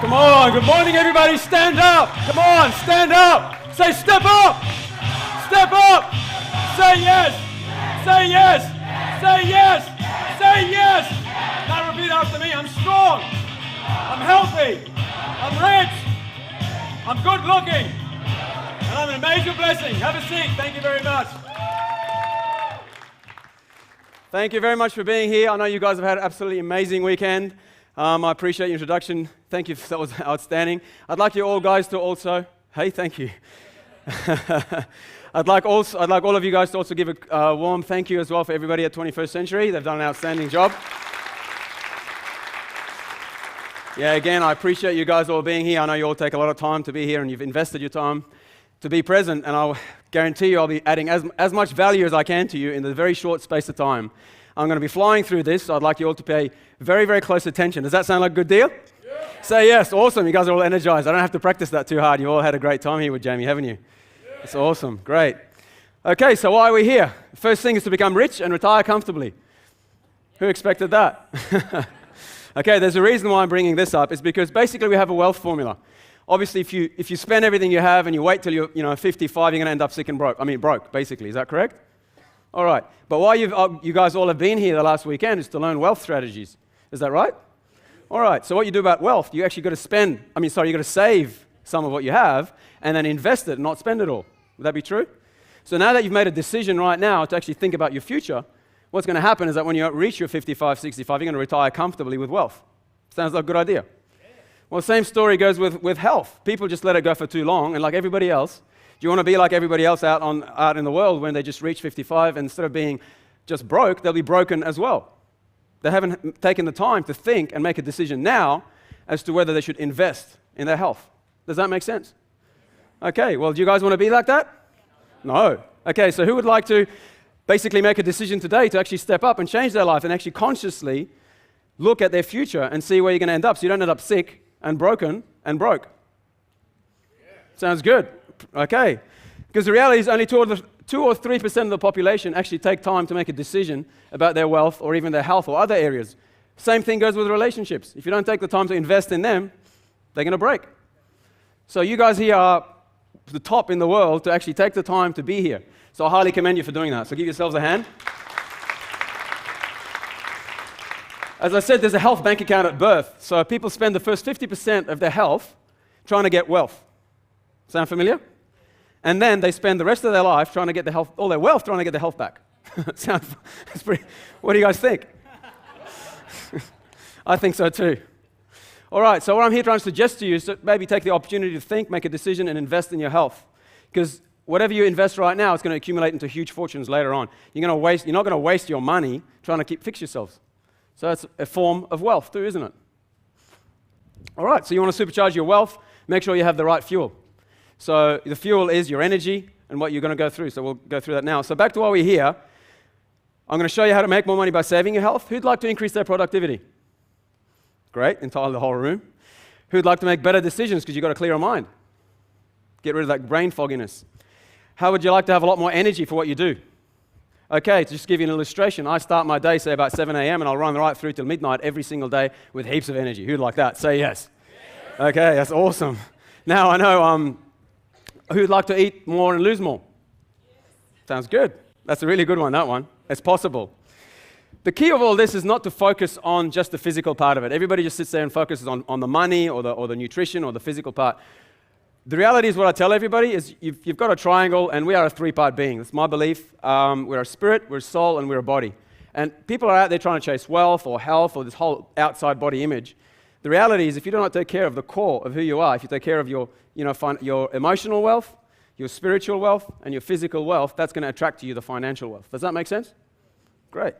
Come on, good morning everybody, stand up. Come on, stand up. Say step up. Step up. Say yes. Say yes. Say yes. Say yes. Now repeat after me. I'm strong. I'm healthy. I'm rich. I'm good looking. And I'm an amazing blessing. Have a seat. Thank you very much. Thank you very much for being here. I know you guys have had an absolutely amazing weekend. I appreciate your introduction. Thank you. That was outstanding. I'd like you all guys to also, hey, thank you. I'd like all of you guys to also give a warm thank you as well for everybody at 21st Century. They've done an outstanding job. Yeah, again, I appreciate you guys all being here. I know you all take a lot of time to be here and you've invested your time to be present, and I'll guarantee you I'll be adding as much value as I can to you in the very short space of time. I'm going to be flying through this, so I'd like you all to pay very, very close attention. Does that sound like a good deal? Yeah. Say yes. Awesome. You guys are all energized. I don't have to practice that too hard. You all had a great time here with Jamie, haven't you? Yeah. It's awesome. Great. Okay, so why are we here? First thing is to become rich and retire comfortably. Who expected that? Okay, there's a reason why I'm bringing this up. It's because basically we have a wealth formula. Obviously, if you spend everything you have and you wait till you're 55, you're going to end up sick and broke. I mean, broke, basically. Is that correct? All right. But why you guys all have been here the last weekend is to learn wealth strategies. Is that right? All right. So what you do about wealth, you actually got to save some of what you have and then invest it and not spend it all. Would that be true? So now that you've made a decision right now to actually think about your future, what's going to happen is that when you reach your 55, 65, you're going to retire comfortably with wealth. Sounds like a good idea. Well, same story goes with health. People just let it go for too long, and like everybody else, do you want to be like everybody else out in the world when they just reach 55, and instead of being just broke, they'll be broken as well? They haven't taken the time to think and make a decision now as to whether they should invest in their health. Does that make sense? Okay, well, do you guys want to be like that? No. Okay, so who would like to basically make a decision today to actually step up and change their life and actually consciously look at their future and see where you're going to end up so you don't end up sick and broken and broke? Yeah. Sounds good. Okay. Because the reality is only 2 or 3% of the population actually take time to make a decision about their wealth or even their health or other areas. Same thing goes with relationships. If you don't take the time to invest in them, they're going to break. So you guys here are the top in the world to actually take the time to be here. So I highly commend you for doing that. So give yourselves a hand. As I said, there's a health bank account at birth. So people spend the first 50% of their health trying to get wealth. Sound familiar? And then they spend the rest of their life trying to get all their wealth trying to get their health back. What do you guys think? I think so too. All right, so what I'm here trying to suggest to you is to maybe take the opportunity to think, make a decision, and invest in your health. Because whatever you invest right now is going to accumulate into huge fortunes later on. You're not going to waste your money trying to fix yourselves. So that's a form of wealth too, isn't it? All right, so you want to supercharge your wealth, make sure you have the right fuel. So the fuel is your energy and what you're going to go through. So we'll go through that now. So back to why we're here. I'm going to show you how to make more money by saving your health. Who'd like to increase their productivity? Great, entirely the whole room. Who'd like to make better decisions because you've got a clearer mind? Get rid of that brain fogginess. How would you like to have a lot more energy for what you do? Okay, to just give you an illustration, I start my day, say, about 7 a.m., and I'll run right through till midnight every single day with heaps of energy. Who'd like that? Say yes. Okay, that's awesome. Now, I know, who'd like to eat more and lose more? Sounds good. That's a really good one, that one. It's possible. The key of all this is not to focus on just the physical part of it. Everybody just sits there and focuses on the money or the nutrition or the physical part. The reality is what I tell everybody is you've got a triangle, and we are a 3-part being. That's my belief. We're a spirit, we're a soul, and we're a body. And people are out there trying to chase wealth or health or this whole outside body image. The reality is if you do not take care of the core of who you are, if you take care of your emotional wealth, your spiritual wealth, and your physical wealth, that's going to attract to you the financial wealth. Does that make sense? Great.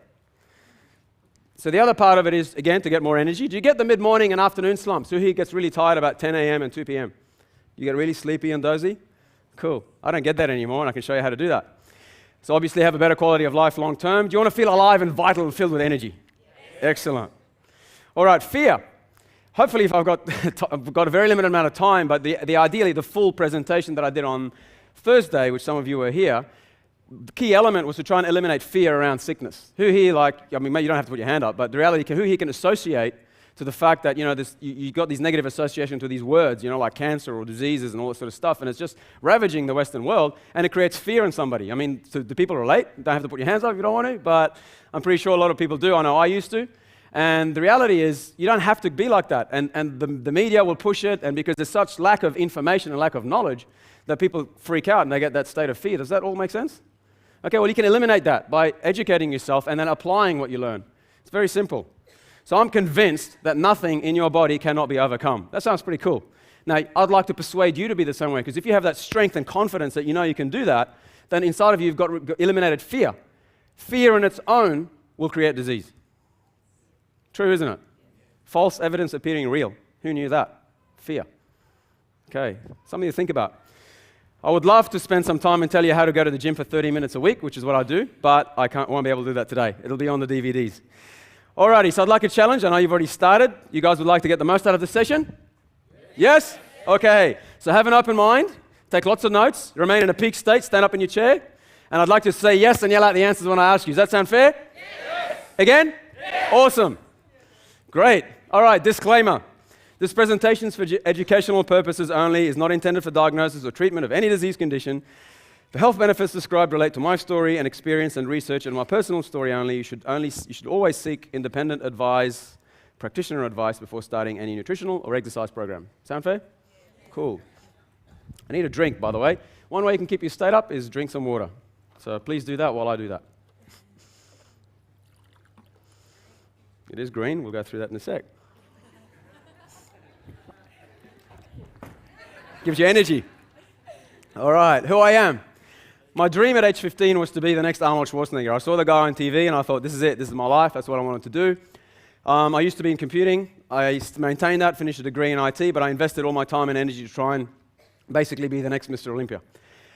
So the other part of it is, again, to get more energy. Do you get the mid-morning and afternoon slumps? Who here gets really tired about 10 a.m. and 2 p.m.? You get really sleepy and dozy? Cool. I don't get that anymore, and I can show you how to do that. So obviously have a better quality of life long term. Do you want to feel alive and vital and filled with energy? Yes. Excellent. All right, fear. Hopefully if I've got a very limited amount of time, but ideally the full presentation that I did on Thursday, which some of you were here, the key element was to try and eliminate fear around sickness. Who here, maybe you don't have to put your hand up, but the reality, who here can associate to the fact that, you got these negative associations to these words, like cancer or diseases and all that sort of stuff, and it's just ravaging the Western world, and it creates fear in somebody. I mean, do people relate? Don't have to put your hands up if you don't want to, but I'm pretty sure a lot of people do. I know I used to. And the reality is, you don't have to be like that. And the media will push it, and because there's such lack of information and lack of knowledge, that people freak out and they get that state of fear. Does that all make sense? Okay, well, you can eliminate that by educating yourself and then applying what you learn. It's very simple. So I'm convinced that nothing in your body cannot be overcome. That sounds pretty cool. Now, I'd like to persuade you to be the same way, because if you have that strength and confidence that you know you can do that, then inside of you, you've got eliminated fear. Fear on its own will create disease. True, isn't it? False evidence appearing real. Who knew that? Fear. Okay, something to think about. I would love to spend some time and tell you how to go to the gym for 30 minutes a week, which is what I do, but won't be able to do that today. It'll be on the DVDs. Alrighty, so I'd like a challenge. I know you've already started. You guys would like to get the most out of this session? Yes? Okay, so have an open mind. Take lots of notes. Remain in a peak state. Stand up in your chair. And I'd like to say yes and yell out the answers when I ask you. Does that sound fair? Yes. Again? Yes. Awesome. Great. All right, disclaimer. This presentation is for educational purposes only, is not intended for diagnosis or treatment of any disease condition. The health benefits described relate to my story and experience and research and my personal story only. You should always seek independent advice, practitioner advice before starting any nutritional or exercise program. Sound fair? Cool. I need a drink, by the way. One way you can keep your state up is drink some water. So please do that while I do that. It is green. We'll go through that in a sec. Gives you energy. All right, who I am. My dream at age 15 was to be the next Arnold Schwarzenegger. I saw the guy on TV and I thought, this is it. This is my life. That's what I wanted to do. I used to be in computing. I used to maintain that, finish a degree in IT, but I invested all my time and energy to try and basically be the next Mr. Olympia.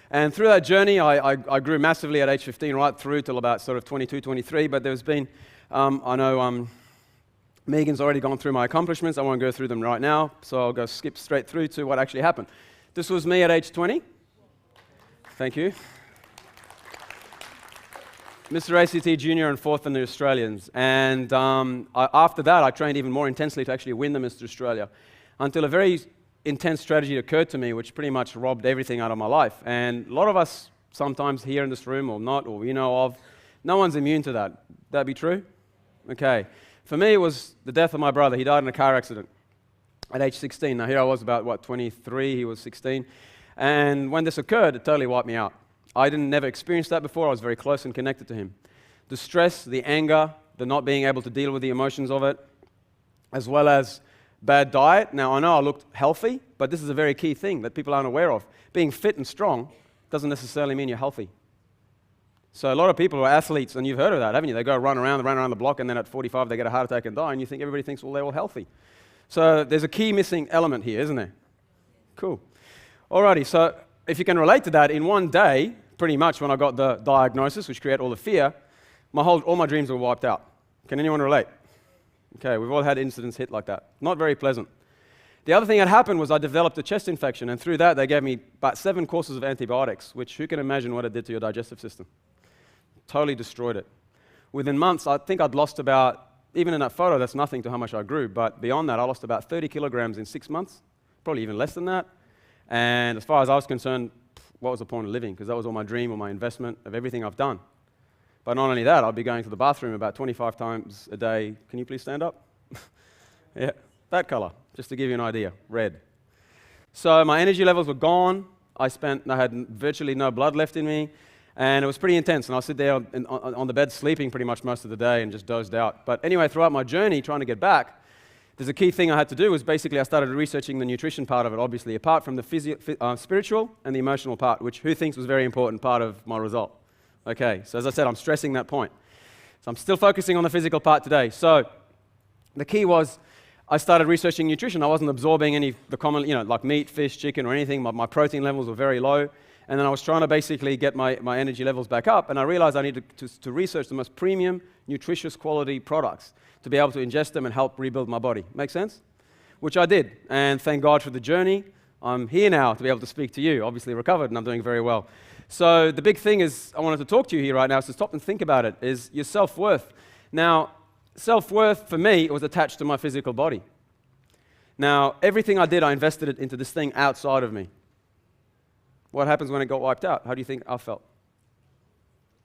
And through that journey, I grew massively at age 15, right through till about sort of 22, 23. But there's been, Megan's already gone through my accomplishments. I won't go through them right now, so I'll go skip straight through to what actually happened. This was me at age 20. Thank you. Mr. ACT Junior and fourth in the Australians. And after that, I trained even more intensely to actually win the Mr. Australia, until a very intense strategy occurred to me, which pretty much robbed everything out of my life. And a lot of us, sometimes here in this room or not, or we know of, no one's immune to that. That be true? Okay. For me, it was the death of my brother. He died in a car accident at age 16. Now, here I was about, 23? He was 16. And when this occurred, it totally wiped me out. I never experienced that before. I was very close and connected to him. The stress, the anger, the not being able to deal with the emotions of it, as well as bad diet. Now, I know I looked healthy, but this is a very key thing that people aren't aware of. Being fit and strong doesn't necessarily mean you're healthy. So a lot of people who are athletes, and you've heard of that, haven't you? They go run around the block, and then at 45 they get a heart attack and die, and you think everybody thinks, well, they're all healthy. So there's a key missing element here, isn't there? Cool. Alrighty, so if you can relate to that, in one day, pretty much when I got the diagnosis, which created all the fear, all my dreams were wiped out. Can anyone relate? Okay, we've all had incidents hit like that. Not very pleasant. The other thing that happened was I developed a chest infection, and through that they gave me about 7 courses of antibiotics, which who can imagine what it did to your digestive system? Totally destroyed it. Within months, I think I'd lost about, even in that photo, that's nothing to how much I grew, but beyond that, I lost about 30 kilograms in 6 months, probably even less than that. And as far as I was concerned, what was the point of living? Because that was all my dream or my investment of everything I've done. But not only that, I'd be going to the bathroom about 25 times a day. Can you please stand up? Yeah, that color, just to give you an idea, red. So my energy levels were gone. I had virtually no blood left in me. And it was pretty intense, and I'll sit there on the bed sleeping pretty much most of the day and just dozed out. But anyway, throughout my journey, trying to get back, there's a key thing I had to do was basically I started researching the nutrition part of it, obviously, apart from the spiritual and the emotional part, which who thinks was a very important part of my result. Okay, so as I said, I'm stressing that point. So I'm still focusing on the physical part today. So the key was I started researching nutrition. I wasn't absorbing any of the common, like meat, fish, chicken, or anything. My protein levels were very low. And then I was trying to basically get my energy levels back up, and I realized I needed to research the most premium, nutritious quality products to be able to ingest them and help rebuild my body. Make sense? Which I did, and thank God for the journey. I'm here now to be able to speak to you, obviously recovered, and I'm doing very well. So the big thing is, I wanted to talk to you here right now, so stop and think about it, is your self-worth. Now, self-worth for me was attached to my physical body. Now, everything I did, I invested it into this thing outside of me. What happens when it got wiped out? How do you think I felt?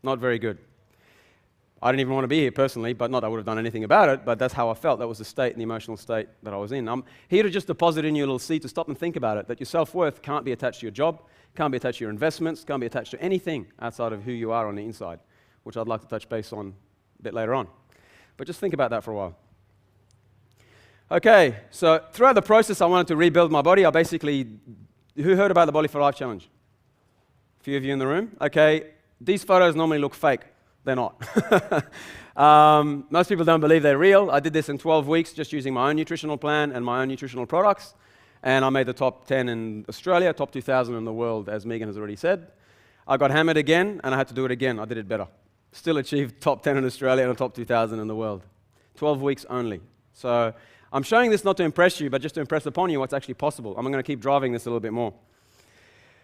Not very good. I didn't even want to be here personally, but not that I would have done anything about it, but that's how I felt. That was the state and the emotional state that I was in. I'm here to just deposit in you a little seed to stop and think about it, that your self-worth can't be attached to your job, can't be attached to your investments, can't be attached to anything outside of who you are on the inside, which I'd like to touch base on a bit later on. But just think about that for a while. Okay, so throughout the process, I wanted to rebuild my body. Who heard about the Body for Life Challenge? A few of you in the room? Okay, these photos normally look fake. They're not. Most people don't believe they're real. I did this in 12 weeks just using my own nutritional plan and my own nutritional products. And I made the top 10 in Australia, top 2,000 in the world, as Megan has already said. I got hammered again, and I had to do it again. I did it better. Still achieved top 10 in Australia and a top 2,000 in the world. 12 weeks only. So I'm showing this not to impress you, but just to impress upon you what's actually possible. I'm going to keep driving this a little bit more.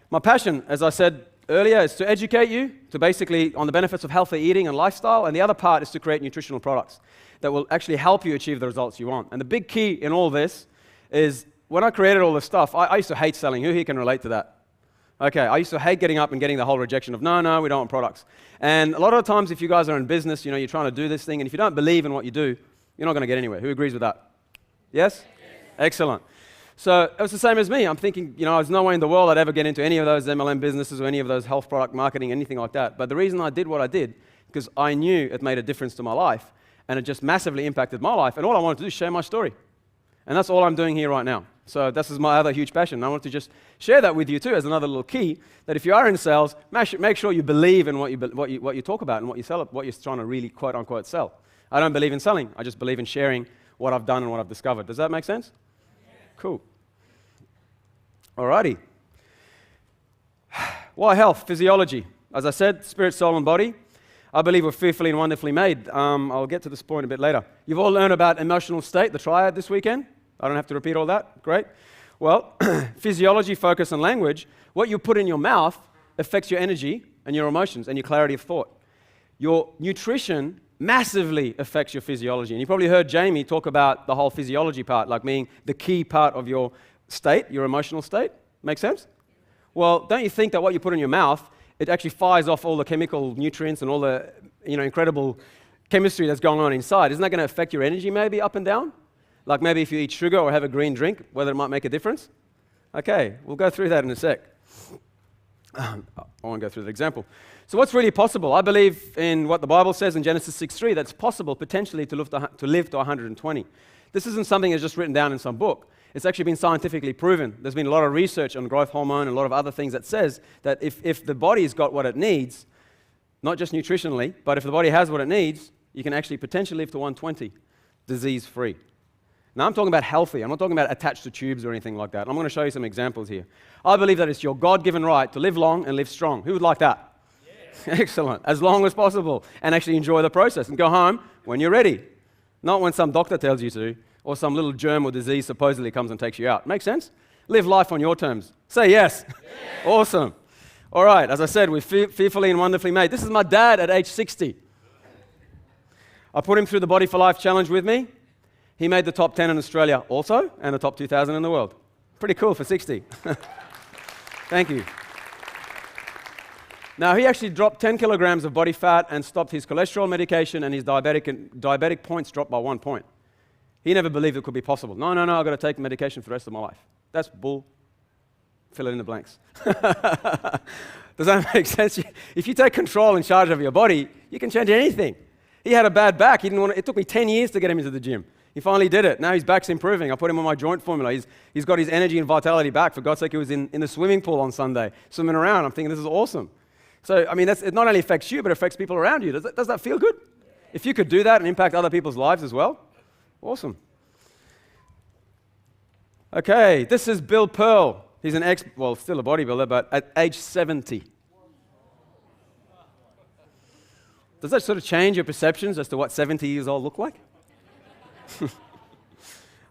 My passion, as I said earlier, is to educate you to basically on the benefits of healthy eating and lifestyle, and the other part is to create nutritional products that will actually help you achieve the results you want. And the big key in all this is when I created all this stuff, I used to hate selling. Who here can relate to that? Okay, I used to hate getting up and getting the whole rejection of, no, we don't want products. And a lot of the times if you guys are in business, you're trying to do this thing, and if you don't believe in what you do, you're not going to get anywhere. Who agrees with that? Yes? Excellent. So it was the same as me. I'm thinking, there's no way in the world I'd ever get into any of those MLM businesses or any of those health product marketing, anything like that. But the reason I did what I did, because I knew it made a difference to my life, and it just massively impacted my life. And all I wanted to do is share my story. And that's all I'm doing here right now. So this is my other huge passion. I want to just share that with you too as another little key, that if you are in sales, make sure you believe in what you talk about and what you sell, what you're trying to really quote unquote sell. I don't believe in selling. I just believe in sharing what I've done and what I've discovered. Does that make sense? Cool. Alrighty. Why health? Physiology. As I said, spirit, soul, and body. I believe we're fearfully and wonderfully made. I'll get to this point a bit later. You've all learned about emotional state, the triad this weekend. I don't have to repeat all that. Great. Well, physiology, focus, and language. What you put in your mouth affects your energy and your emotions and your clarity of thought. Your nutrition massively affects your physiology. And you probably heard Jamie talk about the whole physiology part, like being the key part of your state, your emotional state. Make sense? Well, don't you think that what you put in your mouth, it actually fires off all the chemical nutrients and all the incredible chemistry that's going on inside? Isn't that going to affect your energy maybe up and down? Like maybe if you eat sugar or have a green drink, whether it might make a difference? Okay, we'll go through that in a sec. I won't go through the example. So what's really possible? I believe in what the Bible says in Genesis 6:3, that's possible potentially to live to 120. This isn't something that's just written down in some book. It's actually been scientifically proven. There's been a lot of research on growth hormone and a lot of other things that says that if the body's got what it needs, not just nutritionally, but if the body has what it needs, you can actually potentially live to 120, disease-free. Now, I'm talking about healthy. I'm not talking about attached to tubes or anything like that. I'm going to show you some examples here. I believe that it's your God-given right to live long and live strong. Who would like that? Yes. Excellent. As long as possible. And actually enjoy the process and go home when you're ready. Not when some doctor tells you to, or some little germ or disease supposedly comes and takes you out. Make sense? Live life on your terms. Say yes. Yes. Awesome. All right. As I said, we're fearfully and wonderfully made. This is my dad at age 60. I put him through the Body for Life Challenge with me. He made the top 10 in Australia also, and the top 2,000 in the world. Pretty cool for 60. Thank you. Now, he actually dropped 10 kilograms of body fat and stopped his cholesterol medication, and his diabetic points dropped by 1 point. He never believed it could be possible. No, I've got to take medication for the rest of my life. That's bull. Fill it in the blanks. Does that make sense? If you take control and charge of your body, you can change anything. He had a bad back. It took me 10 years to get him into the gym. He finally did it. Now his back's improving. I put him on my joint formula. He's got his energy and vitality back. For God's sake, he was in the swimming pool on Sunday, swimming around. I'm thinking, this is awesome. So, it not only affects you, but it affects people around you. Does that feel good? If you could do that and impact other people's lives as well, awesome. Okay, this is Bill Pearl. He's still a bodybuilder, but at age 70. Does that sort of change your perceptions as to what 70 years old look like?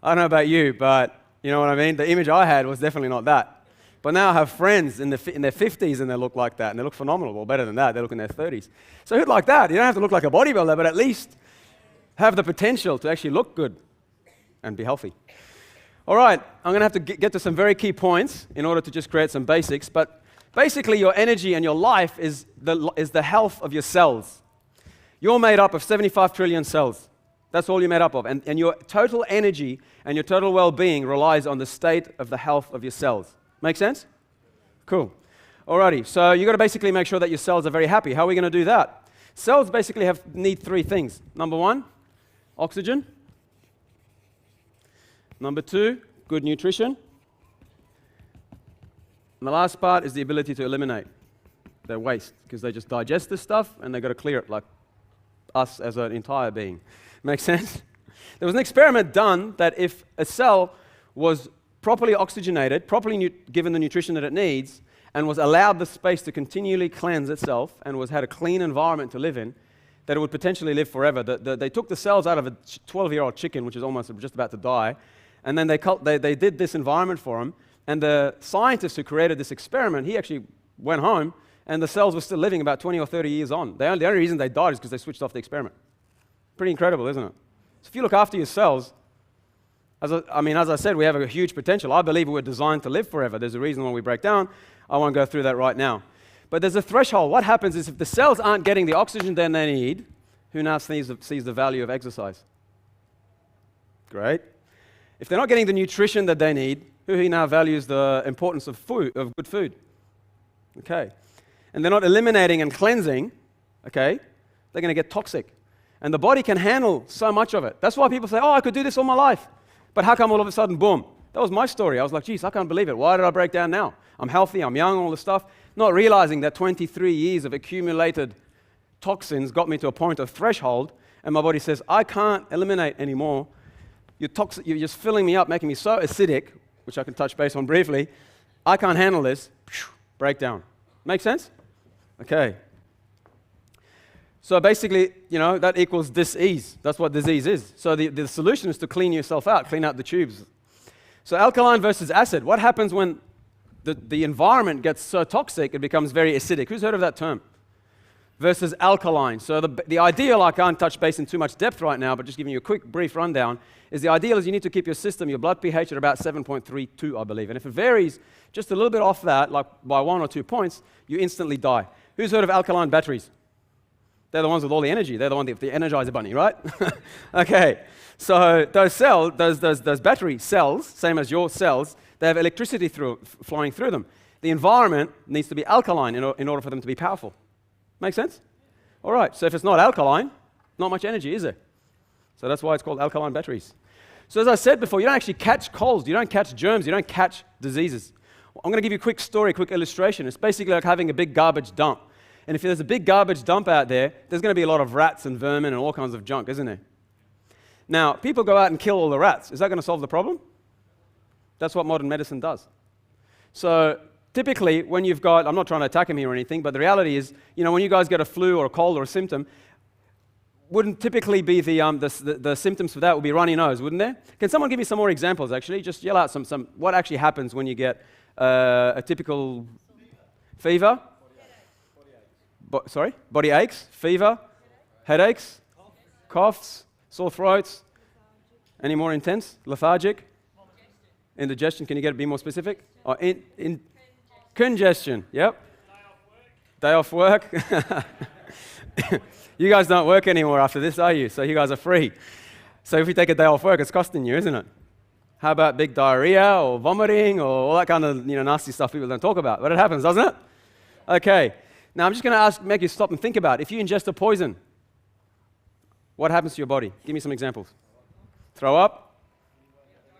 I don't know about you, but you know what I mean? The image I had was definitely not that. But now I have friends in their 50s and they look like that, and they look phenomenal. Well, better than that, they look in their 30s. So who'd like that? You don't have to look like a bodybuilder, but at least have the potential to actually look good and be healthy. All right, I'm going to have to get to some very key points in order to just create some basics. But basically, your energy and your life is the health of your cells. You're made up of 75 trillion cells. That's all you're made up of. And your total energy and your total well-being relies on the state of the health of your cells. Make sense? Cool. Alrighty, so you've got to basically make sure that your cells are very happy. How are we going to do that? Cells basically need three things. Number one, oxygen. Number two, good nutrition. And the last part is the ability to eliminate their waste, because they just digest this stuff and they've got to clear it like us as an entire being. Make sense? There was an experiment done that if a cell was properly oxygenated, properly given the nutrition that it needs, and was allowed the space to continually cleanse itself and had a clean environment to live in, that it would potentially live forever. They took the cells out of a 12-year-old chicken, which is almost just about to die, and then they did this environment for him, and the scientist who created this experiment, he actually went home, and the cells were still living about 20 or 30 years on. The only reason they died is because they switched off the experiment. Pretty incredible, isn't it? So if you look after your cells, as I said, we have a huge potential. I believe we're designed to live forever. There's a reason why we break down. I won't go through that right now. But there's a threshold. What happens is if the cells aren't getting the oxygen that they need, who now sees the value of exercise? Great. If they're not getting the nutrition that they need, who now values the importance of good food? Okay. And they're not eliminating and cleansing, okay, they're going to get toxic. And the body can handle so much of it. That's why people say, oh, I could do this all my life. But how come all of a sudden, boom? That was my story. I was like, geez, I can't believe it. Why did I break down now? I'm healthy, I'm young, all this stuff. Not realizing that 23 years of accumulated toxins got me to a point of threshold, and my body says, I can't eliminate anymore. You're just filling me up, making me so acidic, which I can touch base on briefly. I can't handle this. Breakdown. Make sense? Okay. So basically, that equals dis-ease. That's what disease is. So the solution is to clean yourself out, clean out the tubes. So alkaline versus acid. What happens when the environment gets so toxic, it becomes very acidic? Who's heard of that term? Versus alkaline. So the ideal, I can't touch base in too much depth right now, but just giving you a quick, brief rundown, is the ideal is you need to keep your system, your blood pH at about 7.32, I believe. And if it varies just a little bit off that, like by 1 or 2 points, you instantly die. Who's heard of alkaline batteries? They're the ones with all the energy. They're the ones with the Energizer Bunny, right? Okay. So those battery cells, same as your cells, they have electricity flowing through them. The environment needs to be alkaline in order for them to be powerful. Make sense? All right. So if it's not alkaline, not much energy, is there? So that's why it's called alkaline batteries. So as I said before, you don't actually catch colds. You don't catch germs. You don't catch diseases. I'm going to give you a quick story, quick illustration. It's basically like having a big garbage dump. And if there's a big garbage dump out there, there's going to be a lot of rats and vermin and all kinds of junk, isn't there? Now, people go out and kill all the rats. Is that going to solve the problem? That's what modern medicine does. So typically, when you've got, I'm not trying to attack him here or anything, but the reality is, when you guys get a flu or a cold or a symptom, wouldn't typically be the symptoms for that would be runny nose, wouldn't there? Can someone give me some more examples, actually? Just yell out some what actually happens when you get a typical fever? Body aches, fever, headaches, coughs, sore throats. Any more intense? Lethargic? Indigestion. Can you be more specific? Congestion. Yep. Day off work. You guys don't work anymore after this, are you? So you guys are free. So if you take a day off work, it's costing you, isn't it? How about big diarrhea or vomiting or all that kind of nasty stuff people don't talk about? But it happens, doesn't it? Okay. Now I'm just going to make you stop and think about it. If you ingest a poison, what happens to your body? Give me some examples. Throw up?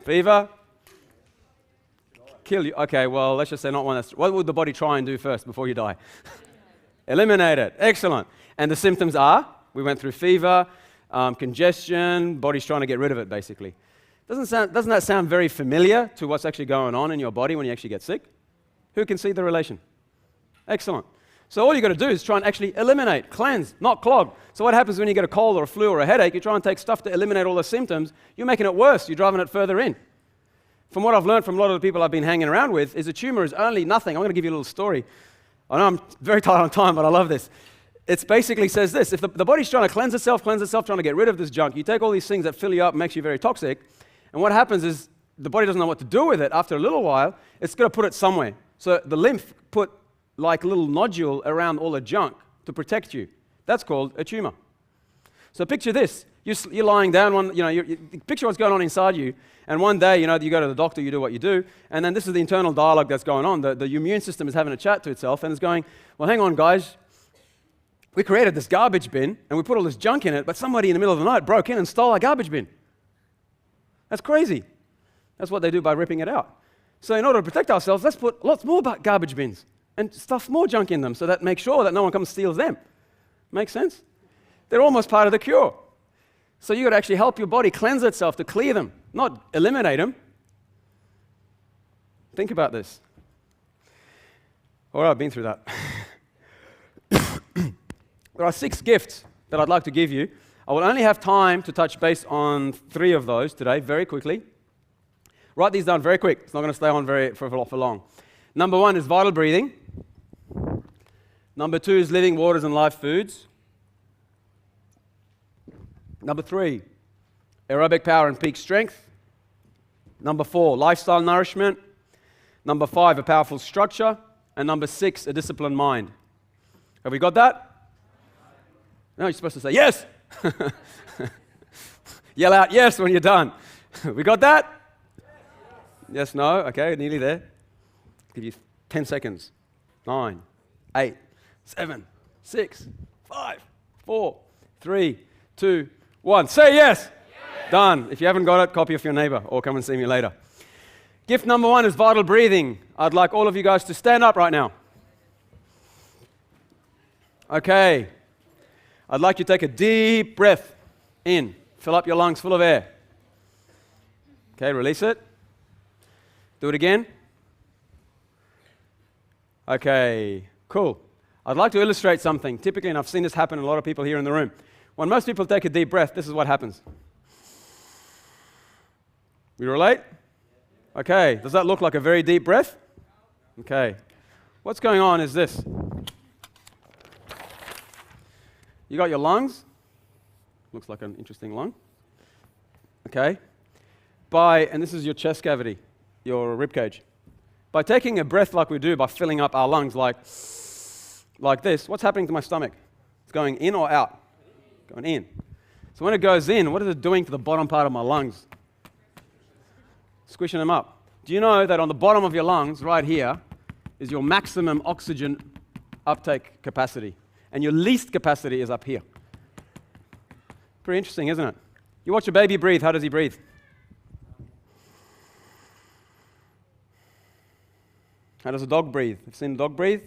Fever? Kill you? Okay, well, let's just say not one. What would the body try and do first before you die? Eliminate it. Excellent. And the symptoms are, we went through fever, congestion, body's trying to get rid of it, basically. Doesn't that sound very familiar to what's actually going on in your body when you actually get sick? Who can see the relation? Excellent. So all you've got to do is try and actually eliminate, cleanse, not clog. So what happens when you get a cold or a flu or a headache? You try and take stuff to eliminate all the symptoms. You're making it worse. You're driving it further in. From what I've learned from a lot of the people I've been hanging around with, is a tumor is only nothing. I'm going to give you a little story. I know I'm very tight on time, but I love this. it basically says this. If the body's trying to cleanse itself, trying to get rid of this junk, you take all these things that fill you up, makes you very toxic, and what happens is the body doesn't know what to do with it. After a little while, it's going to put it somewhere. So the lymph put like a little nodule around all the junk to protect you. That's called a tumor. So picture this. You're lying down, picture what's going on inside you, and one day, you go to the doctor, you do what you do, and then this is the internal dialogue that's going on. The immune system is having a chat to itself, and it's going, well, hang on, guys. We created this garbage bin, and we put all this junk in it, but somebody in the middle of the night broke in and stole our garbage bin. That's crazy. That's what they do by ripping it out. So in order to protect ourselves, let's put lots more garbage bins and stuff more junk in them so that make sure that no one comes and steals them. Make sense? They're almost part of the cure. So you got to actually help your body cleanse itself to clear them, not eliminate them. Think about this. All right, I've been through that. There are 6 gifts that I'd like to give you. I will only have time to touch base on 3 of those today, very quickly. Write these down very quick. It's not going to stay on for long. Number 1 is vital breathing. Number 2 is living waters and live foods. Number 3, aerobic power and peak strength. Number 4, lifestyle nourishment. Number 5, a powerful structure. And number 6, a disciplined mind. Have we got that? No, you're supposed to say yes. Yell out yes when you're done. We got that? Yes, no? Okay, nearly there. Give you 10 seconds. 9, 8, 7, 6, 5, 4, 3, 2, 1. Say yes. Done. If you haven't got it, copy it for your neighbor or come and see me later. Gift number 1 is vital breathing. I'd like all of you guys to stand up right now. Okay. I'd like you to take a deep breath in. Fill up your lungs full of air. Okay, release it. Do it again. Okay, cool. I'd like to illustrate something. Typically, and I've seen this happen in a lot of people here in the room. When most people take a deep breath, this is what happens. We relate? Okay, does that look like a very deep breath? Okay. What's going on is this. You got your lungs. Looks like an interesting lung. Okay. And this is your chest cavity, your rib cage. By taking a breath like we do, by filling up our lungs like this, what's happening to my stomach? It's going in or out? Going in. So when it goes in, what is it doing to the bottom part of my lungs? Squishing them up. Do you know that on the bottom of your lungs, right here, is your maximum oxygen uptake capacity? And your least capacity is up here. Pretty interesting, isn't it? You watch a baby breathe. How does he breathe? How does a dog breathe? Have you seen a dog breathe?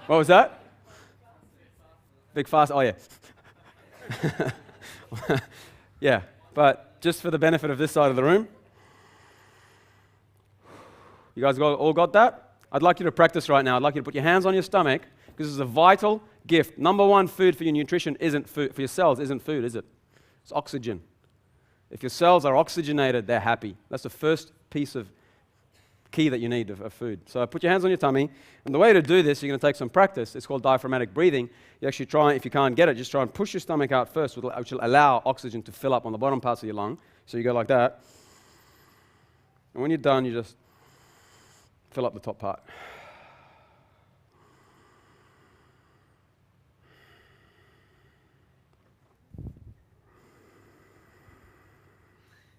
What was that? Big fast. Oh, yeah. Yeah, but just for the benefit of this side of the room. You guys all got that? I'd like you to practice right now. I'd like you to put your hands on your stomach because this is a vital gift. Number 1 food for your nutrition isn't food, for your cells isn't food, is it? It's oxygen. If your cells are oxygenated, they're happy. That's the first piece of key that you need of food. So put your hands on your tummy. And the way to do this, you're going to take some practice. It's called diaphragmatic breathing. You actually try, if you can't get it, just try and push your stomach out first, which will allow oxygen to fill up on the bottom parts of your lung. So you go like that. And when you're done, you just fill up the top part.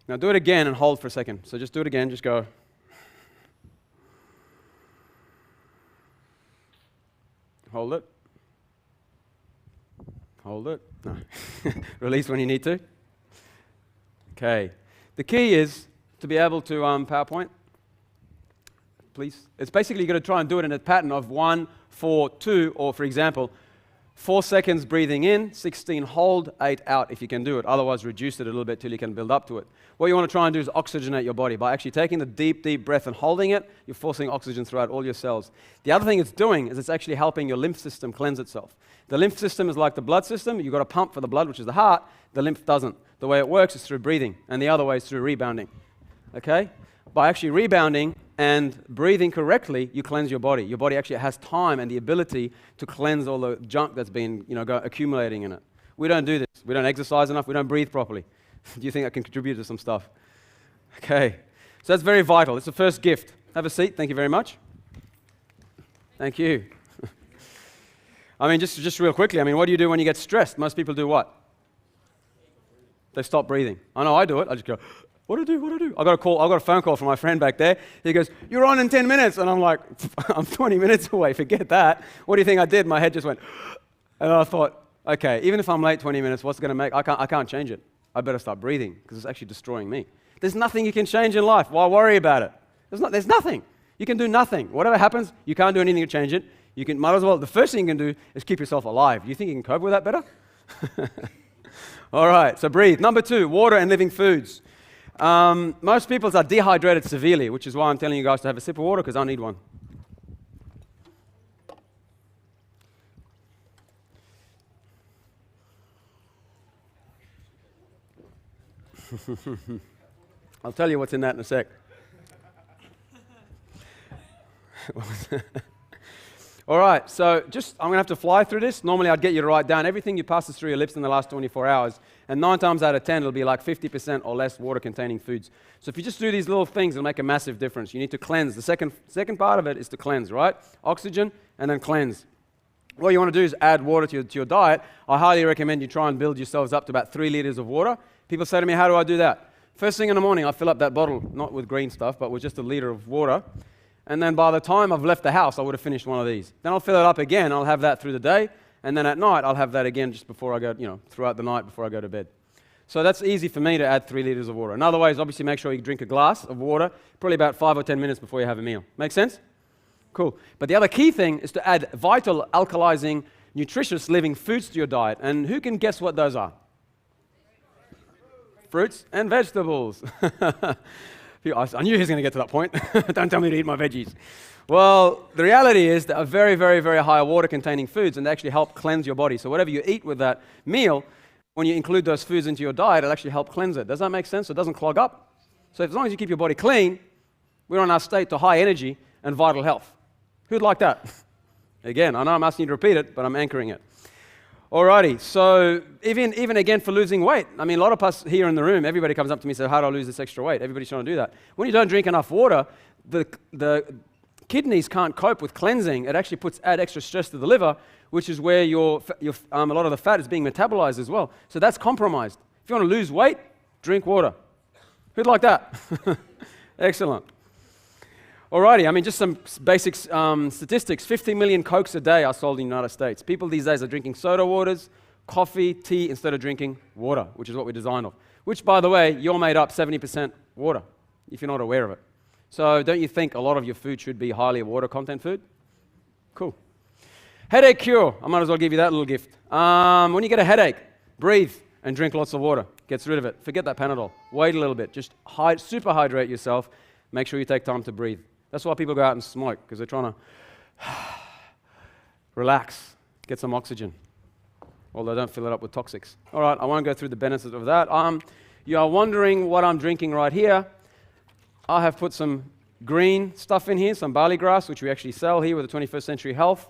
Now do it again and hold for a second. So just do it again, just go. Hold it. Hold it. No. Release when you need to. Okay. The key is to be able to, PowerPoint, please. It's basically you're going to try and do it in a pattern of 1, 4, 2, or for example, 4 seconds breathing in, 16 hold, 8 out if you can do it. Otherwise, reduce it a little bit till you can build up to it. What you want to try and do is oxygenate your body. By actually taking the deep, deep breath and holding it, you're forcing oxygen throughout all your cells. The other thing it's doing is it's actually helping your lymph system cleanse itself. The lymph system is like the blood system. You've got a pump for the blood, which is the heart. The lymph doesn't. The way it works is through breathing, and the other way is through rebounding. Okay? By actually rebounding and breathing correctly, you cleanse your body. Your body actually has time and the ability to cleanse all the junk that's been accumulating in it. We don't do this. We don't exercise enough. We don't breathe properly. Do you think that can contribute to some stuff? Okay. So that's very vital. It's the first gift. Have a seat. Thank you very much. Thank you. I mean, just real quickly, I mean, what do you do when you get stressed? Most people do what? They stop breathing. I know I do it. I just go, what do I do? What do I do? I got a phone call from my friend back there. He goes, you're on in 10 minutes. And I'm like, I'm 20 minutes away. Forget that. What do you think I did? My head just went, and I thought, okay, even if I'm late 20 minutes, what's it going to make? I can't change it. I better start breathing because it's actually destroying me. There's nothing you can change in life. Why worry about it? There's nothing. You can do nothing. Whatever happens, you can't do anything to change it. Might as well, the first thing you can do is keep yourself alive. Do you think you can cope with that better? All right, so breathe. Number 2, water and living foods. Most people are dehydrated severely, which is why I'm telling you guys to have a sip of water because I need one. I'll tell you what's in that in a sec. All right, so I'm going to have to fly through this. Normally, I'd get you to write down everything you passes through your lips in the last 24 hours, and 9 times out of 10, it'll be like 50% or less water-containing foods. So if you just do these little things, it'll make a massive difference. You need to cleanse. The second part of it is to cleanse, right? Oxygen, and then cleanse. What you want to do is add water to your diet. I highly recommend you try and build yourselves up to about 3 liters of water. People say to me, how do I do that? First thing in the morning, I fill up that bottle, not with green stuff, but with just a liter of water. And then by the time I've left the house, I would have finished one of these. Then I'll fill it up again. I'll have that through the day. And then at night, I'll have that again just before I go, throughout the night before I go to bed. So that's easy for me to add 3 liters of water. Another way is obviously make sure you drink a glass of water, probably about 5 or 10 minutes before you have a meal. Make sense? Cool. But the other key thing is to add vital, alkalizing, nutritious living foods to your diet. And who can guess what those are? Fruits and vegetables. I knew he was going to get to that point. Don't tell me to eat my veggies. Well, the reality is that are very, very, very high water-containing foods, and they actually help cleanse your body. So whatever you eat with that meal, when you include those foods into your diet, it'll actually help cleanse it. Does that make sense? So it doesn't clog up. So as long as you keep your body clean, we're on our state to high energy and vital health. Who'd like that? Again, I know I'm asking you to repeat it, but I'm anchoring it. Alrighty, so even again for losing weight, I mean, a lot of us here in the room, everybody comes up to me and says, how do I lose this extra weight? Everybody's trying to do that. When you don't drink enough water, the kidneys can't cope with cleansing. It actually adds extra stress to the liver, which is where a lot of the fat is being metabolized as well. So that's compromised. If you want to lose weight, drink water. Who'd like that? Excellent. Alrighty, I mean, just some basic statistics. 50 million Cokes a day are sold in the United States. People these days are drinking soda waters, coffee, tea, instead of drinking water, which is what we're designed of. Which, by the way, you're made up 70% water, if you're not aware of it. So don't you think a lot of your food should be highly water content food? Cool. Headache cure. I might as well give you that little gift. When you get a headache, breathe and drink lots of water. Gets rid of it. Forget that Panadol. Wait a little bit. Just super hydrate yourself. Make sure you take time to breathe. That's why people go out and smoke, because they're trying to relax, get some oxygen, although don't fill it up with toxics. All right, I won't go through the benefits of that. You are wondering what I'm drinking right here. I have put some green stuff in here, some barley grass, which we actually sell here with the 21st Century Health.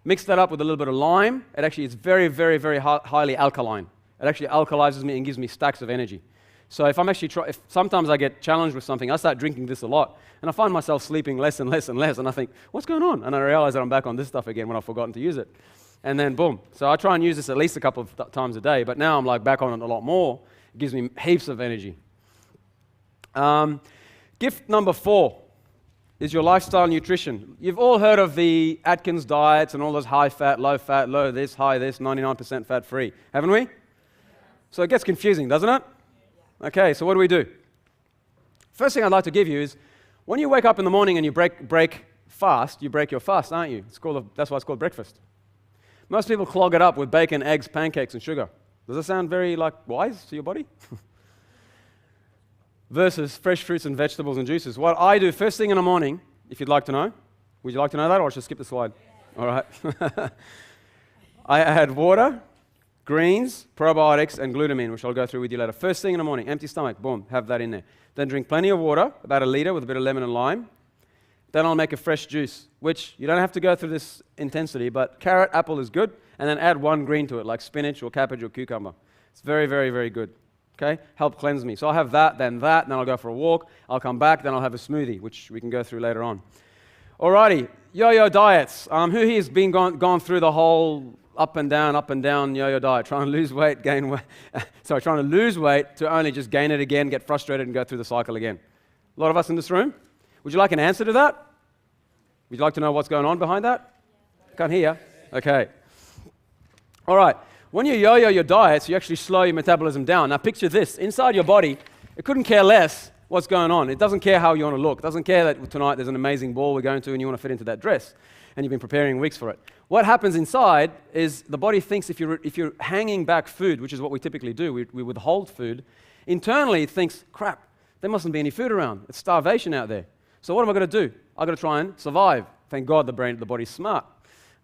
Mix that up with a little bit of lime. It actually is very, very, very highly alkaline. It actually alkalizes me and gives me stacks of energy. So if sometimes I get challenged with something, I start drinking this a lot, and I find myself sleeping less and less and less, and I think, what's going on? And I realize that I'm back on this stuff again when I've forgotten to use it. And then boom. So I try and use this at least a couple of times a day, but now I'm like back on it a lot more. It gives me heaps of energy. Gift number 4 is your lifestyle nutrition. You've all heard of the Atkins diets and all those high fat, low this, high this, 99% fat free, haven't we? So it gets confusing, doesn't it? Okay, so what do we do? First thing I'd like to give you is, when you wake up in the morning and you break fast, you break your fast, aren't you? That's why it's called breakfast. Most people clog it up with bacon, eggs, pancakes, and sugar. Does that sound very wise to your body? Versus fresh fruits and vegetables and juices. What I do first thing in the morning, if you'd like to know, would you like to know that, or should I skip the slide? All right. I add water, greens, probiotics, and glutamine, which I'll go through with you later. First thing in the morning, empty stomach, boom, have that in there. Then drink plenty of water, about a liter with a bit of lemon and lime. Then I'll make a fresh juice, which you don't have to go through this intensity, but carrot, apple is good, and then add one green to it, like spinach or cabbage or cucumber. It's very, very, very good. Okay? Help cleanse me. So I'll have that, then I'll go for a walk, I'll come back, then I'll have a smoothie, which we can go through later on. Alrighty, yo-yo diets. Who here has been gone through the whole up and down yo-yo diet, trying to lose weight, gain weight, trying to lose weight to only just gain it again, get frustrated and go through the cycle again? A lot of us in this room? Would you like an answer to that? Would you like to know what's going on behind that? Can't hear. Okay. All right. When you yo-yo your diets, you actually slow your metabolism down. Now picture this. Inside your body, it couldn't care less what's going on. It doesn't care how you want to look. It doesn't care that tonight there's an amazing ball we're going to and you want to fit into that dress. And you've been preparing weeks for it. What happens inside is the body thinks if you're hanging back food, which is what we typically do, we withhold food, internally it thinks, crap, there mustn't be any food around. It's starvation out there. So what am I going to do? I've got to try and survive. Thank God the body's smart,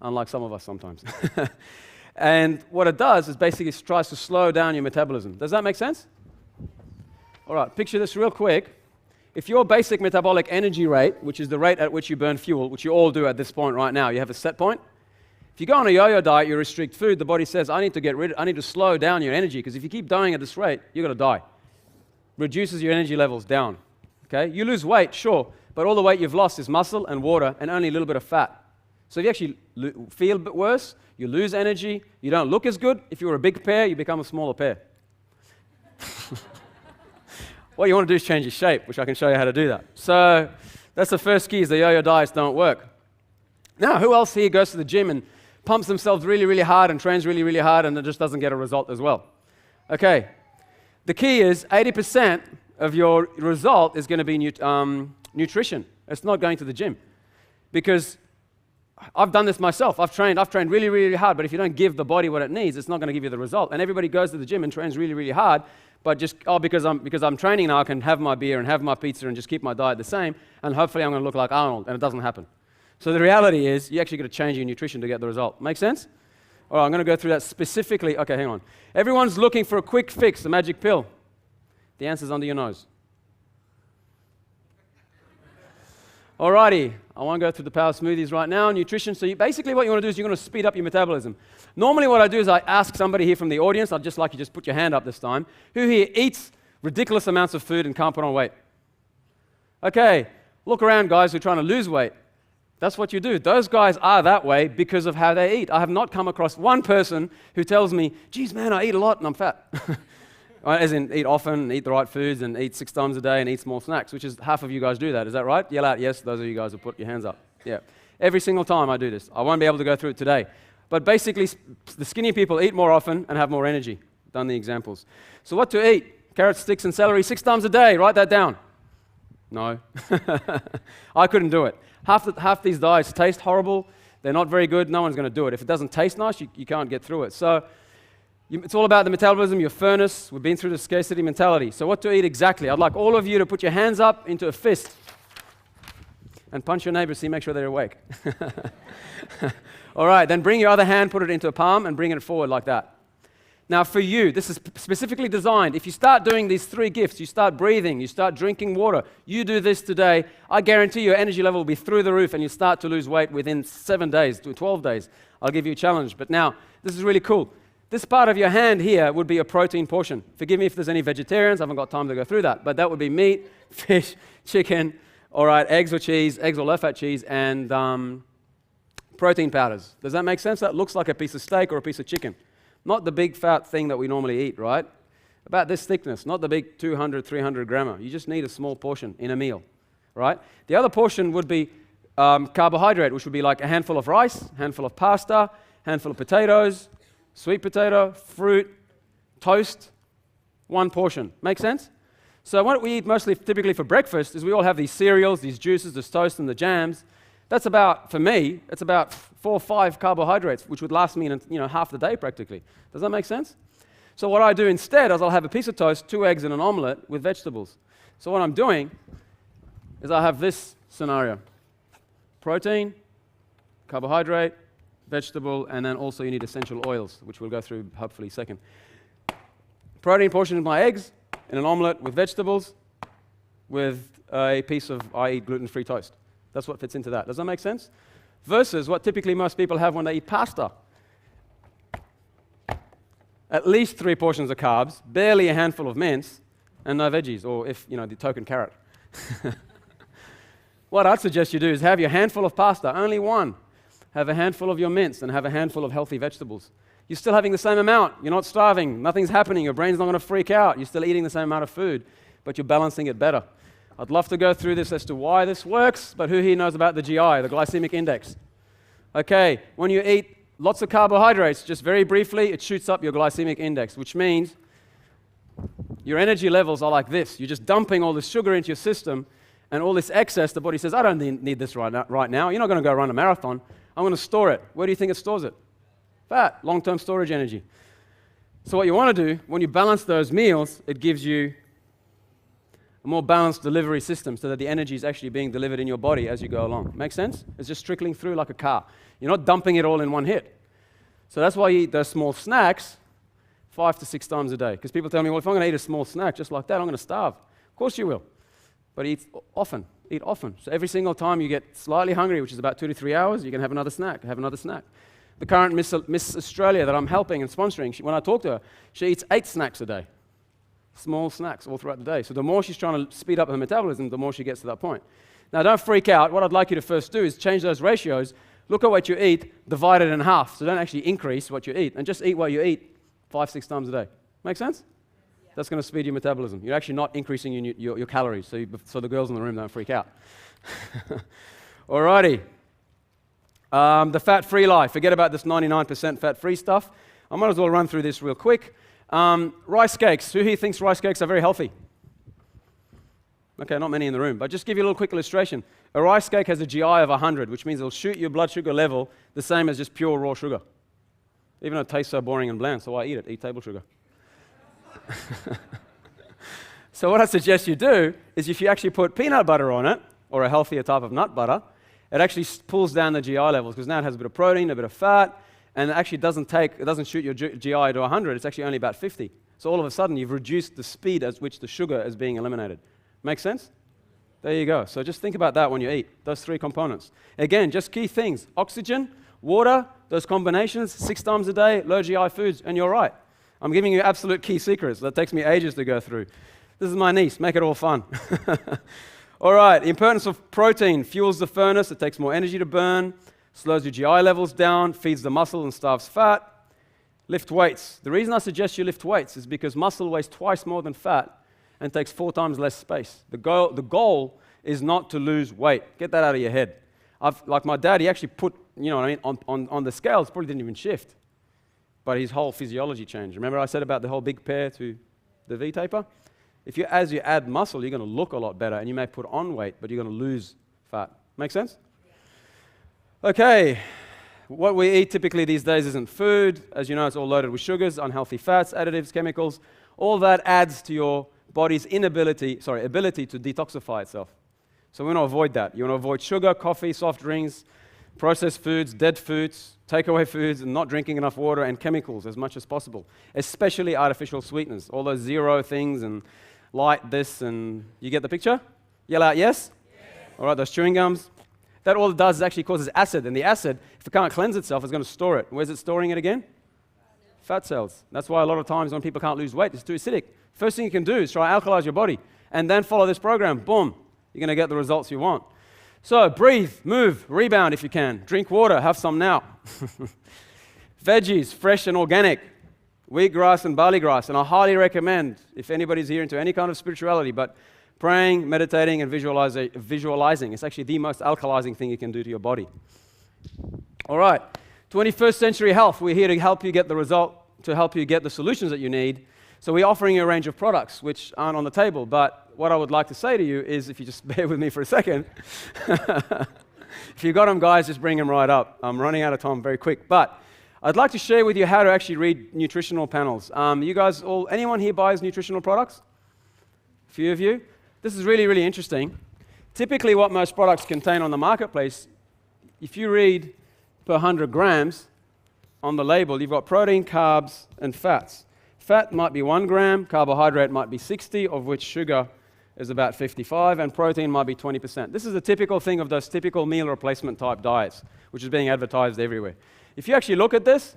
unlike some of us sometimes. And what it does is basically it tries to slow down your metabolism. Does that make sense? All right, picture this real quick. If your basic metabolic energy rate, which is the rate at which you burn fuel, which you all do at this point right now, you have a set point. If you go on a yo-yo diet, you restrict food, the body says, I need to slow down your energy, because if you keep dying at this rate, you're going to die. Reduces your energy levels down. Okay? You lose weight, sure, but all the weight you've lost is muscle and water and only a little bit of fat. So if you actually feel a bit worse, you lose energy, you don't look as good. If you were a big pear, you become a smaller pear. What you want to do is change your shape, which I can show you how to do that. So that's the first key, is the yo-yo diets don't work. Now, who else here goes to the gym and pumps themselves really, really hard and trains really, really hard and it just doesn't get a result as well? Okay. The key is 80% of your result is going to be nutrition. It's not going to the gym. Because I've done this myself. I've trained really, really hard, but if you don't give the body what it needs, it's not going to give you the result. And everybody goes to the gym and trains really, really hard, but just, because I'm training now, I can have my beer and have my pizza and just keep my diet the same, and hopefully I'm going to look like Arnold, and it doesn't happen. So the reality is, you actually got to change your nutrition to get the result. Make sense? All right, I'm going to go through that specifically. Okay, hang on. Everyone's looking for a quick fix, a magic pill. The answer's under your nose. Alrighty, I won't go through the power smoothies right now. Nutrition, so basically what you want to do is you're going to speed up your metabolism. Normally what I do is I ask somebody here from the audience, I'd just like you just put your hand up this time, who here eats ridiculous amounts of food and can't put on weight? Okay, look around guys who are trying to lose weight. That's what you do. Those guys are that way because of how they eat. I have not come across one person who tells me, geez man, I eat a lot and I'm fat. As in, eat often, eat the right foods, and eat 6 times a day, and eat small snacks, which is half of you guys do that. Is that right? Yell out yes, those of you guys who put your hands up. Yeah. Every single time I do this. I won't be able to go through it today. But basically, the skinny people eat more often and have more energy. Done the examples. So what to eat? Carrot sticks and celery 6 times a day. Write that down. No. I couldn't do it. Half these diets taste horrible. They're not very good. No one's going to do it. If it doesn't taste nice, you can't get through it. So it's all about the metabolism, your furnace. We've been through the scarcity mentality. So what to eat exactly? I'd like all of you to put your hands up into a fist and punch your neighbor so you make sure they're awake. All right, then bring your other hand, put it into a palm, and bring it forward like that. Now for you, this is specifically designed. If you start doing these 3 gifts, you start breathing, you start drinking water, you do this today, I guarantee your energy level will be through the roof and you start to lose weight within 7 days to 12 days. I'll give you a challenge. But now, this is really cool. This part of your hand here would be a protein portion. Forgive me if there's any vegetarians. I haven't got time to go through that. But that would be meat, fish, chicken, all right, eggs or cheese, eggs or low-fat cheese, and protein powders. Does that make sense? That looks like a piece of steak or a piece of chicken. Not the big fat thing that we normally eat, right? About this thickness, not the big 200, 300 grammer. You just need a small portion in a meal, right? The other portion would be carbohydrate, which would be like a handful of rice, a handful of pasta, a handful of potatoes, sweet potato, fruit, toast, 1 portion. Make sense? So what we eat mostly typically for breakfast is we all have these cereals, these juices, this toast and the jams. That's about, for me, it's about 4 or 5 carbohydrates, which would last me half the day practically. Does that make sense? So what I do instead is I'll have a piece of toast, 2 eggs and an omelette with vegetables. So what I'm doing is I have this scenario. Protein, carbohydrate, vegetable, and then also you need essential oils, which we'll go through hopefully second. Protein portion of my eggs in an omelette with vegetables with a piece of, I eat gluten-free toast. That's what fits into that. Does that make sense? Versus what typically most people have when they eat pasta. At least 3 portions of carbs, barely a handful of mince, and no veggies, or if, the token carrot. What I'd suggest you do is have your handful of pasta, only one. Have a handful of your mince and have a handful of healthy vegetables. You're still having the same amount. You're not starving. Nothing's happening. Your brain's not going to freak out. You're still eating the same amount of food, but you're balancing it better. I'd love to go through this as to why this works, but who here knows about the GI, the glycemic index? Okay, when you eat lots of carbohydrates, just very briefly, it shoots up your glycemic index, which means your energy levels are like this. You're just dumping all this sugar into your system, and all this excess, the body says, I don't need this right now. You're not going to go run a marathon. I'm going to store it. Where do you think it stores it? Fat, long-term storage energy. So what you want to do, when you balance those meals, it gives you a more balanced delivery system so that the energy is actually being delivered in your body as you go along. Make sense? It's just trickling through like a car. You're not dumping it all in one hit. So that's why you eat those small snacks 5 to 6 times a day. Because people tell me, well, if I'm going to eat a small snack just like that, I'm going to starve. Of course you will. But eat often. Eat often. So every single time you get slightly hungry, which is about 2 to 3 hours, you can have another snack, The current Miss Australia that I'm helping and sponsoring, when I talk to her, she eats 8 snacks a day. Small snacks all throughout the day. So the more she's trying to speed up her metabolism, the more she gets to that point. Now, don't freak out. What I'd like you to first do is change those ratios. Look at what you eat, divide it in half. So don't actually increase what you eat, and just eat what you eat 5, 6 times a day. Make sense? Yeah. That's going to speed your metabolism. You're actually not increasing your calories, so the girls in the room don't freak out. Alrighty. The fat-free life. Forget about this 99% fat-free stuff. I might as well run through this real quick. Rice cakes. Who here thinks rice cakes are very healthy? Okay, not many in the room, but just give you a little quick illustration. A rice cake has a GI of 100, which means it'll shoot your blood sugar level the same as just pure raw sugar. Even though it tastes so boring and bland, so I eat table sugar. So what I suggest you do is if you actually put peanut butter on it, or a healthier type of nut butter, it actually pulls down the GI levels, because now it has a bit of protein, a bit of fat, and it actually doesn't shoot your GI to 100, it's actually only about 50. So all of a sudden, you've reduced the speed at which the sugar is being eliminated. Make sense? There you go. So just think about that when you eat, those 3 components. Again, just key things. Oxygen, water, those combinations, 6 times a day, low GI foods, and you're right. I'm giving you absolute key secrets. That takes me ages to go through. This is my niece. Make it all fun. All right, the importance of protein fuels the furnace. It takes more energy to burn, slows your GI levels down, feeds the muscle and starves fat. Lift weights. The reason I suggest you lift weights is because muscle weighs twice more than fat and takes 4 times less space. The goal is not to lose weight. Get that out of your head. Like my dad, he actually put, on the scales, probably didn't even shift. But his whole physiology changed. Remember I said about the whole big pair to the V-taper? As you add muscle, you're going to look a lot better, and you may put on weight, but you're going to lose fat. Make sense? Okay. What we eat typically these days isn't food. As you know, it's all loaded with sugars, unhealthy fats, additives, chemicals. All that adds to your body's ability to detoxify itself. So we want to avoid that. You want to avoid sugar, coffee, soft drinks, processed foods, dead foods, takeaway foods, and not drinking enough water, and chemicals as much as possible, especially artificial sweeteners, all those zero things and light this, and you get the picture? Yell out yes? Yes. All right, those chewing gums. That all it does is actually causes acid, and the acid, if it can't cleanse itself, is going to store it. Where's it storing it again? Fat cells. That's why a lot of times when people can't lose weight, it's too acidic. First thing you can do is try to alkalize your body, and then follow this program. Boom. You're going to get the results you want. So breathe, move, rebound if you can. Drink water, have some now. Veggies, fresh and organic. Wheatgrass and barley grass. And I highly recommend, if anybody's here into any kind of spirituality, but praying, meditating, and visualizing. It's actually the most alkalizing thing you can do to your body. All right, 21st century health. We're here to help you get the result, to help you get the solutions that you need. So we're offering you a range of products which aren't on the table, but what I would like to say to you is, if you just bear with me for a second, if you got them, guys, just bring them right up. I'm running out of time very quick, but I'd like to share with you how to actually read nutritional panels. You guys anyone here buys nutritional products? A few of you? This is really, really interesting. Typically what most products contain on the marketplace, if you read per 100 grams on the label, you've got protein, carbs, and fats. Fat might be 1 gram, carbohydrate might be 60, of which sugar is about 55, and protein might be 20%. This is a typical thing of those typical meal replacement type diets, which is being advertised everywhere. If you actually look at this,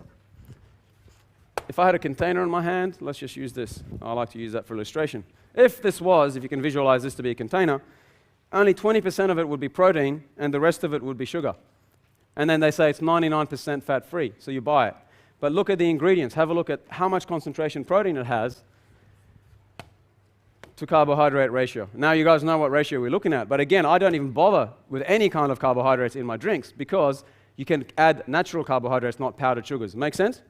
if I had a container in my hand, let's just use this. I like to use that for illustration. If you can visualize this to be a container, only 20% of it would be protein, and the rest of it would be sugar. And then they say it's 99% fat-free, so you buy it. But look at the ingredients. Have a look at how much concentration protein it has to carbohydrate ratio. Now you guys know what ratio we're looking at. But again, I don't even bother with any kind of carbohydrates in my drinks because you can add natural carbohydrates, not powdered sugars. Make sense?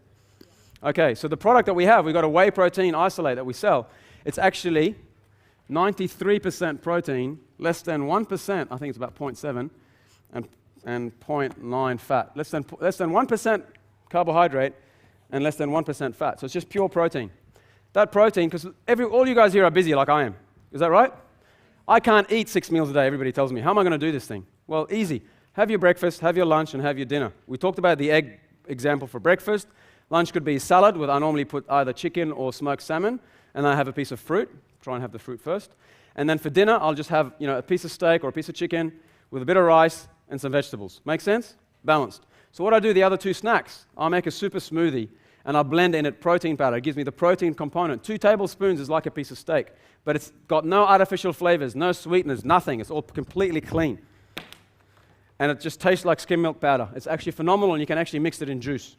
Okay, so the product that we've got a whey protein isolate that we sell. It's actually 93% protein, less than 1%, I think it's about 0.7, and 0.9 fat. Less than 1% carbohydrate and less than 1% fat. So it's just pure protein. That protein, because all you guys here are busy like I am. Is that right? I can't eat 6 meals a day, everybody tells me. How am I going to do this thing? Well, easy. Have your breakfast, have your lunch, and have your dinner. We talked about the egg example for breakfast. Lunch could be salad, I normally put either chicken or smoked salmon, and then I have a piece of fruit. Try and have the fruit first. And then for dinner, I'll just have a piece of steak or a piece of chicken with a bit of rice and some vegetables. Make sense? Balanced. So what I do the other 2 snacks, I'll make a super smoothie, and I'll blend in it protein powder. It gives me the protein component. 2 tablespoons is like a piece of steak, but it's got no artificial flavors, no sweeteners, nothing. It's all completely clean. And it just tastes like skim milk powder. It's actually phenomenal, and you can actually mix it in juice.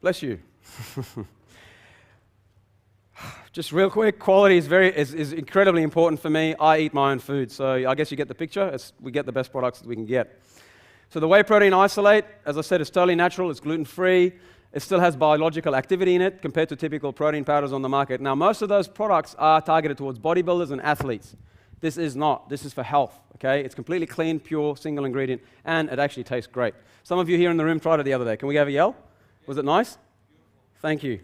Bless you. Just real quick, quality is incredibly important for me. I eat my own food, so I guess you get the picture. We get the best products that we can get. So the whey protein isolate, as I said, is totally natural. It's gluten-free. It still has biological activity in it compared to typical protein powders on the market. Now, most of those products are targeted towards bodybuilders and athletes. This is not. This is for health, okay? It's completely clean, pure, single ingredient, and it actually tastes great. Some of you here in the room tried it the other day. Can we have a yell? Was it nice? Thank you.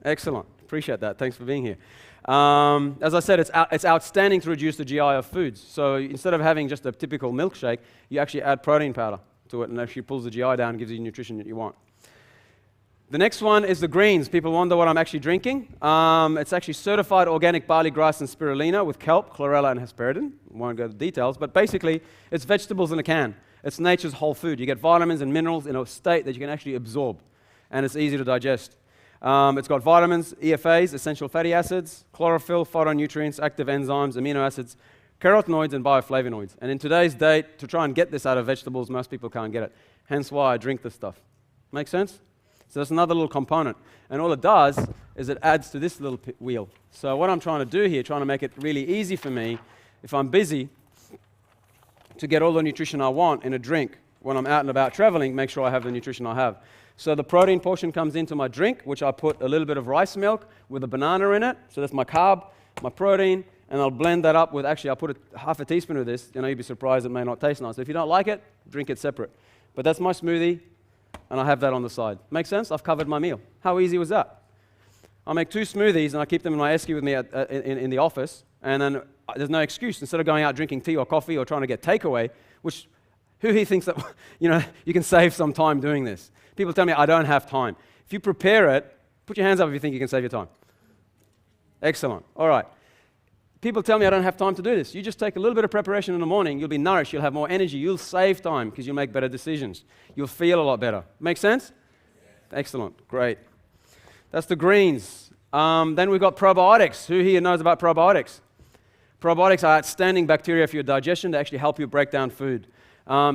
Excellent. Appreciate that. Thanks for being here. As I said, it's outstanding to reduce the GI of foods. So instead of having just a typical milkshake, you actually add protein powder to it, and it actually pulls the GI down and gives you the nutrition that you want. The next one is the greens. People wonder what I'm actually drinking. It's actually certified organic barley grass and spirulina with kelp, chlorella, and hesperidin. I won't go into details, but basically, it's vegetables in a can. It's nature's whole food. You get vitamins and minerals in a state that you can actually absorb, and it's easy to digest. It's got vitamins, EFAs, essential fatty acids, chlorophyll, phytonutrients, active enzymes, amino acids, carotenoids, and bioflavonoids. And in today's date, to try and get this out of vegetables, most people can't get it. Hence why I drink this stuff. Make sense? So that's another little component. And all it does is it adds to this little wheel. So what I'm trying to do here, trying to make it really easy for me, if I'm busy, to get all the nutrition I want in a drink when I'm out and about traveling, make sure I have the nutrition I have. So the protein portion comes into my drink, which I put a little bit of rice milk with a banana in it. So that's my carb, my protein, and I'll blend that up with, actually I'll put half a teaspoon of this. You'd be surprised it may not taste nice. So if you don't like it, drink it separate. But that's my smoothie, and I have that on the side. Make sense? I've covered my meal. How easy was that? I make 2 smoothies, and I keep them in my esky with me in the office, and then there's no excuse. Instead of going out drinking tea or coffee or trying to get takeaway, which who here thinks that you can save some time doing this? People tell me I don't have time. If you prepare it, put your hands up if you think you can save your time. Excellent. All right. People tell me I don't have time to do this. You just take a little bit of preparation in the morning. You'll be nourished. You'll have more energy. You'll save time because you'll make better decisions. You'll feel a lot better. Make sense? Excellent. Great. That's the greens. Then we've got probiotics. Who here knows about probiotics? Probiotics are outstanding bacteria for your digestion to actually help you break down food.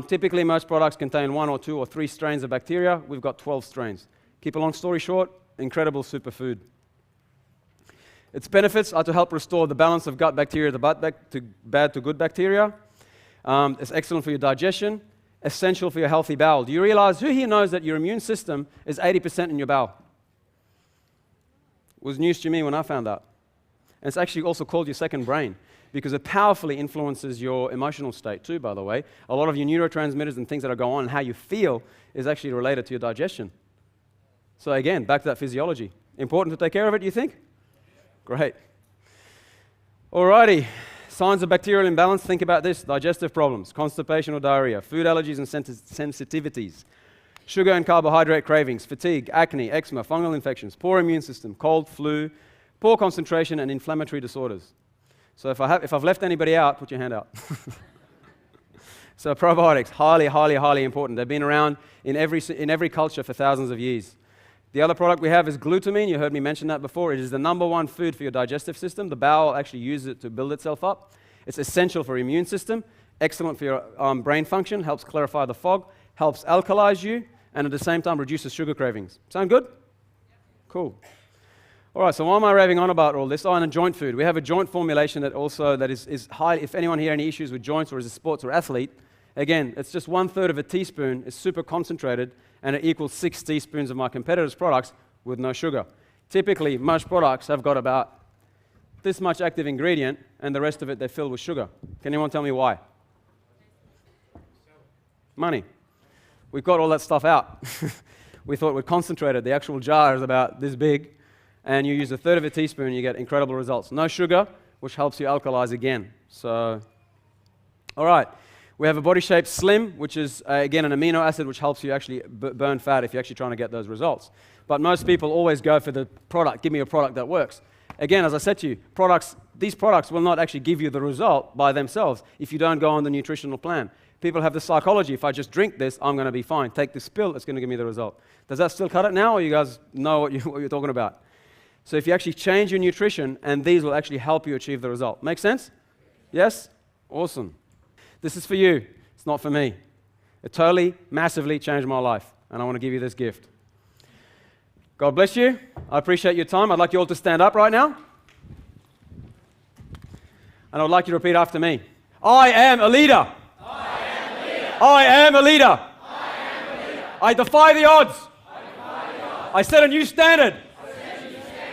Typically, most products contain 1 or 2 or 3 strains of bacteria. We've got 12 strains. Keep a long story short, incredible superfood. Its benefits are to help restore the balance of gut bacteria to bad to good bacteria. It's excellent for your digestion, essential for your healthy bowel. Do you realize, who here knows that your immune system is 80% in your bowel? It was news to me when I found out. And it's actually also called your second brain, because it powerfully influences your emotional state too, by the way. A lot of your neurotransmitters and things that are going on and how you feel is actually related to your digestion. So again, back to that physiology. Important to take care of it, you think? Great. Alrighty. Signs of bacterial imbalance. Think about this. Digestive problems, constipation or diarrhea, food allergies and sensitivities, sugar and carbohydrate cravings, fatigue, acne, eczema, fungal infections, poor immune system, cold, flu, poor concentration, and inflammatory disorders. So if I've left anybody out, put your hand out. So probiotics, highly, highly, highly important. They've been around in every culture for thousands of years. The other product we have is glutamine. You heard me mention that before. It is the number one food for your digestive system. The bowel actually uses it to build itself up. It's essential for your immune system, excellent for your brain function, helps clarify the fog, helps alkalize you, and at the same time reduces sugar cravings. Sound good? Cool. All right, so why am I raving on about all this? Oh, and a joint food. We have a joint formulation that is high. If anyone here any issues with joints or is a sports or athlete, again, it's just 1/3 of a teaspoon. It's super concentrated, and it equals 6 teaspoons of my competitors' products with no sugar. Typically, most products have got about this much active ingredient, and the rest of it they're filled with sugar. Can anyone tell me why? Money. We've got all that stuff out. We thought we'd concentrate it. The actual jar is about this big, and you use 1/3 of a teaspoon, you get incredible results. No sugar, which helps you alkalize again. So, all right. We have a Body Shape Slim, which is, again, an amino acid which helps you actually burn fat if you're actually trying to get those results. But most people always go for the product. Give me a product that works. Again, as I said to you, these products will not actually give you the result by themselves if you don't go on the nutritional plan. People have the psychology, if I just drink this, I'm going to be fine. Take this pill, it's going to give me the result. Does that still cut it now, or you guys know what you're talking about? So if you actually change your nutrition, and these will actually help you achieve the result. Make sense? Yes? Awesome. This is for you. It's not for me. It totally, massively changed my life, and I want to give you this gift. God bless you. I appreciate your time. I'd like you all to stand up right now. And I would like you to repeat after me. I am a leader. I am a leader. I am a leader. I am a leader. I defy the odds. I set a new standard.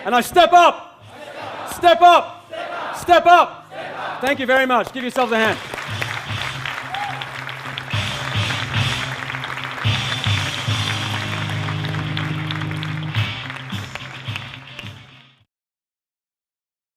And I step up. Step up. Step up. Thank you very much. Give yourselves a hand.